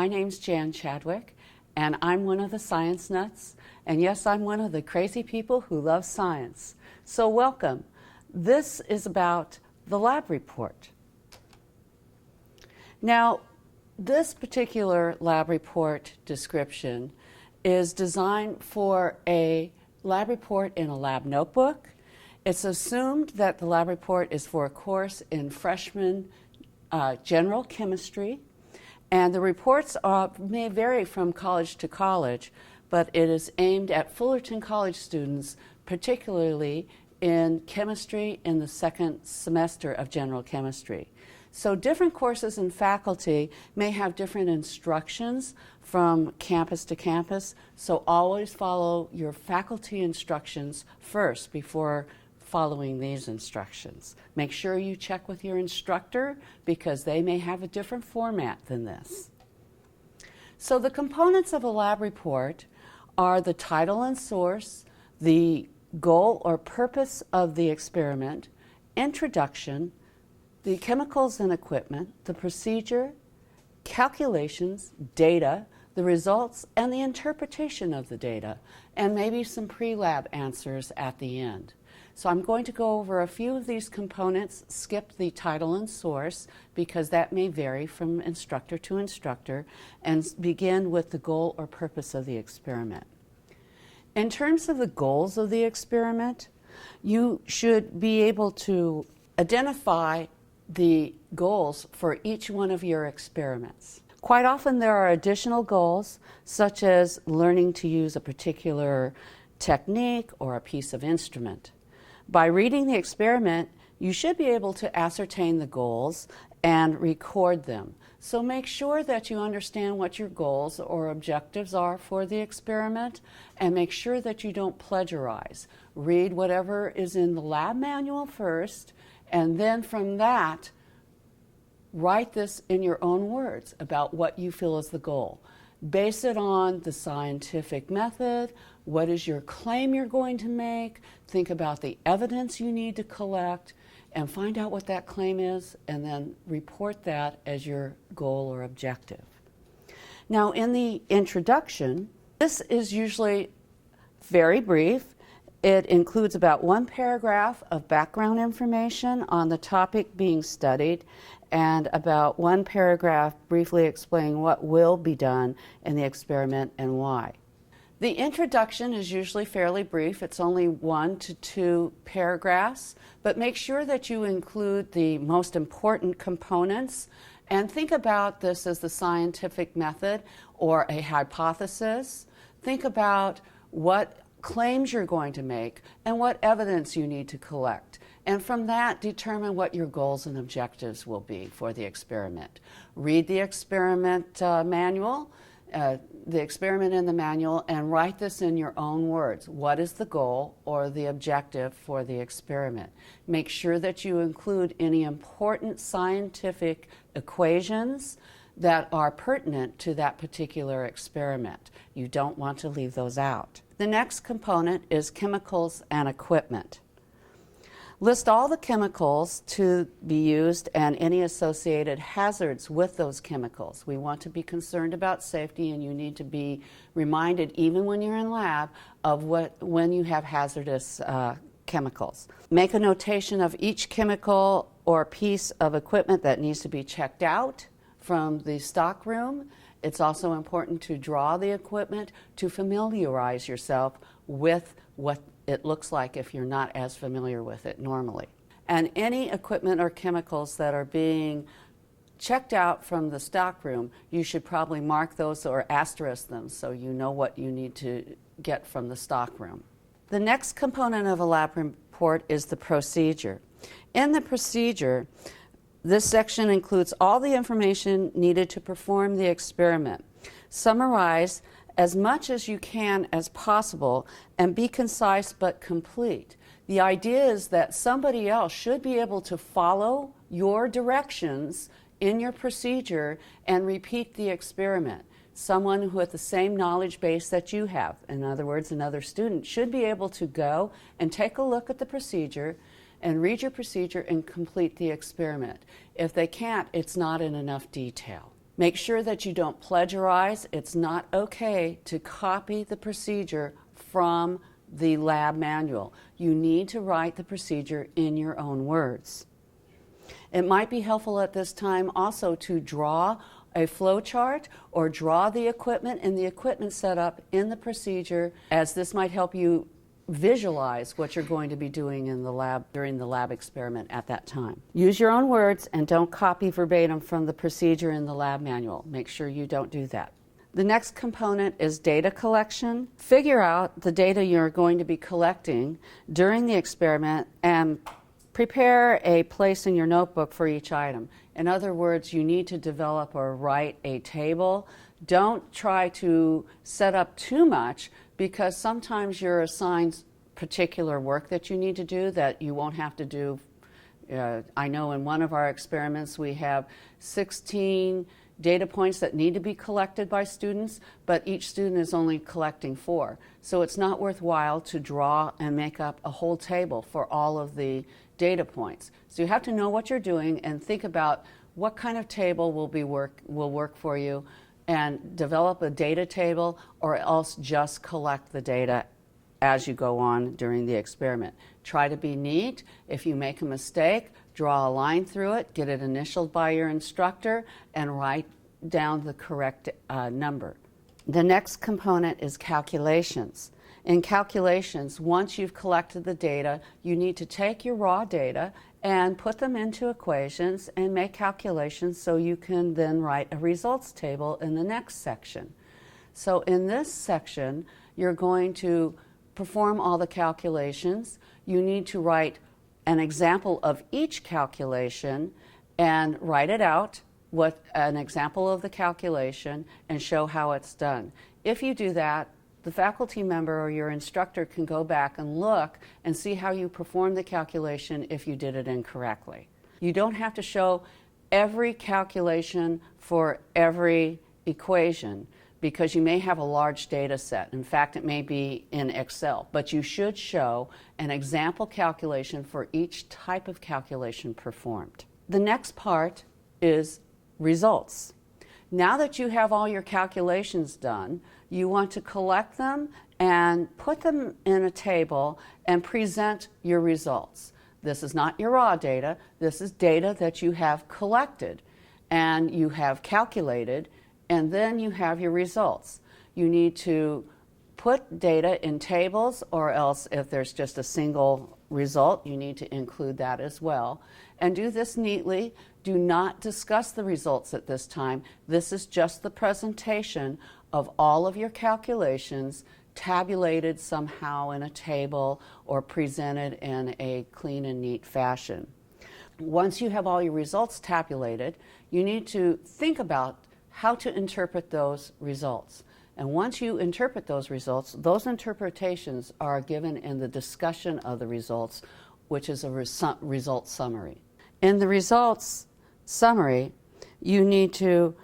My name's Jan Chadwick, and I'm one of the science nuts. And yes, I'm one of the crazy people who love science. So welcome. This is about the lab report. Now, this particular lab report description is designed for a lab report in a lab notebook. It's assumed that the lab report is for a course in freshman general chemistry, and the reports may vary from college to college, but it is aimed at Fullerton College students, particularly in chemistry in the second semester of general chemistry. So different courses and faculty may have different instructions from campus to campus, so always follow your faculty instructions first before following these instructions. Make sure you check with your instructor because they may have a different format than this. So the components of a lab report are the title and source, the goal or purpose of the experiment, introduction, the chemicals and equipment, the procedure, calculations, data, the results, and the interpretation of the data, and maybe some pre-lab answers at the end. So I'm going to go over a few of these components, skip the title and source because that may vary from instructor to instructor, and begin with the goal or purpose of the experiment. In terms of the goals of the experiment, you should be able to identify the goals for each one of your experiments. Quite often there are additional goals, such as learning to use a particular technique or a piece of instrument. By reading the experiment, you should be able to ascertain the goals and record them. So make sure that you understand what your goals or objectives are for the experiment, and make sure that you don't plagiarize. Read whatever is in the lab manual first, and then from that, write this in your own words about what you feel is the goal. Base it on the scientific method. What is your claim you're going to make? Think about the evidence you need to collect and find out what that claim is, and then report that as your goal or objective. Now, in the introduction, this is usually very brief. It includes about one paragraph of background information on the topic being studied and about one paragraph briefly explaining what will be done in the experiment and why. The introduction is usually fairly brief. It's only 1 to 2 paragraphs, but make sure that you include the most important components and think about this as the scientific method or a hypothesis. Think about what claims you're going to make and what evidence you need to collect. And from that, determine what your goals and objectives will be for the experiment. Read the experiment manual, the experiment in the manual, and write this in your own words. What is the goal or the objective for the experiment? Make sure that you include any important scientific equations that are pertinent to that particular experiment. You don't want to leave those out. The next component is chemicals and equipment. List all the chemicals to be used and any associated hazards with those chemicals. We want to be concerned about safety, and you need to be reminded, even when you're in lab, of when you have hazardous chemicals. Make a notation of each chemical or piece of equipment that needs to be checked out from the stock room. It's also important to draw the equipment to familiarize yourself with what it looks like if you're not as familiar with it normally. And any equipment or chemicals that are being checked out from the stock room, you should probably mark those or asterisk them so you know what you need to get from the stock room. The next component of a lab report is the procedure. In the procedure, this section includes all the information needed to perform the experiment. Summarize as much as you can as possible and be concise but complete. The idea is that somebody else should be able to follow your directions in your procedure and repeat the experiment. Someone who has the same knowledge base that you have, in other words, another student, should be able to go and take a look at the procedure and read your procedure and complete the experiment. If they can't, it's not in enough detail. Make sure that you don't plagiarize. It's not okay to copy the procedure from the lab manual. You need to write the procedure in your own words. It might be helpful at this time also to draw a flow chart or draw the equipment and the equipment setup in the procedure, as this might help you visualize what you're going to be doing in the lab during the lab experiment at that time. Use your own words and don't copy verbatim from the procedure in the lab manual. Make sure you don't do that. The next component is data collection. Figure out the data you're going to be collecting during the experiment and prepare a place in your notebook for each item. In other words, you need to develop or write a table. Don't try to set up too much, because sometimes you're assigned particular work that you need to do that you won't have to do. I know in one of our experiments we have 16 data points that need to be collected by students, but each student is only collecting 4. So it's not worthwhile to draw and make up a whole table for all of the data points. So you have to know what you're doing and think about what kind of table will work for you, and develop a data table, or else just collect the data as you go on during the experiment. Try to be neat. If you make a mistake, draw a line through it, get it initialed by your instructor, and write down the correct number. The next component is calculations. In calculations, once you've collected the data, you need to take your raw data and put them into equations and make calculations, so you can then write a results table in the next section. So in this section, you're going to perform all the calculations. You need to write an example of each calculation and write it out, what an example of the calculation, and show how it's done. If you do that, the faculty member or your instructor can go back and look and see how you performed the calculation if you did it incorrectly. You don't have to show every calculation for every equation, because you may have a large data set. In fact, it may be in Excel, but you should show an example calculation for each type of calculation performed. The next part is results. Now that you have all your calculations done, you want to collect them and put them in a table and present your results. This is not your raw data. This is data that you have collected and you have calculated, and then you have your results. You need to put data in tables, or else if there's just a single result, you need to include that as well. And do this neatly. Do not discuss the results at this time. This is just the presentation of all of your calculations, tabulated somehow in a table or presented in a clean and neat fashion. Once you have all your results tabulated, you need to think about how to interpret those results. And once you interpret those results, those interpretations are given in the discussion of the results, which is a result summary. In the results summary, you need to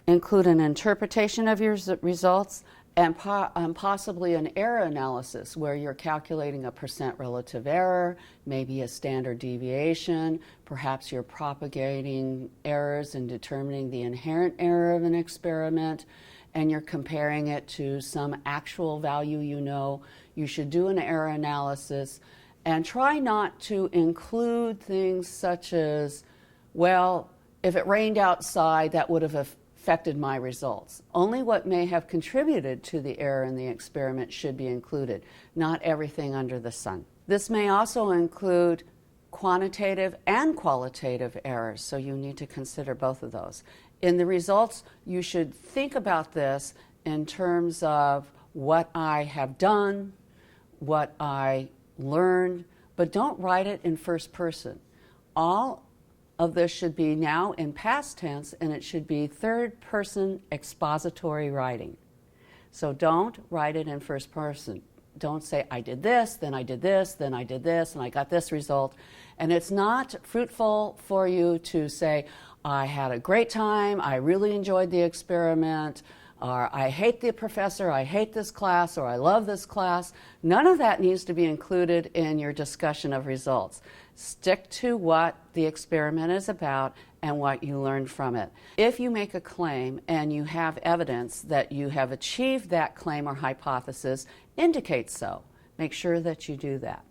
include an interpretation of your results and possibly an error analysis, where you're calculating a percent relative error, maybe a standard deviation, perhaps you're propagating errors and determining the inherent error of an experiment, and you're comparing it to some actual value you know. You should do an error analysis and try not to include things such as, well, if it rained outside, that would have affected my results. Only what may have contributed to the error in the experiment should be included, not everything under the sun. This may also include quantitative and qualitative errors, so you need to consider both of those. In the results, you should think about this in terms of what I have done, what I learned, but don't write it in first person. All of this should be now in past tense, and it should be third person expository writing. So don't write it in first person. Don't say, I did this, then I did this, then I did this, and I got this result. And it's not fruitful for you to say, I had a great time, I really enjoyed the experiment, or I hate the professor, I hate this class, or I love this class. None of that needs to be included in your discussion of results. Stick to what the experiment is about and what you learned from it. If you make a claim and you have evidence that you have achieved that claim or hypothesis, indicate so. Make sure that you do that.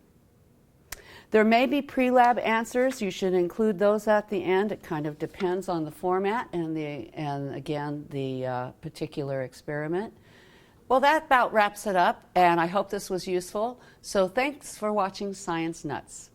There may be pre-lab answers. You should include those at the end. It kind of depends on the format and again the particular experiment. Well, that about wraps it up, and I hope this was useful. So thanks for watching Science Nuts.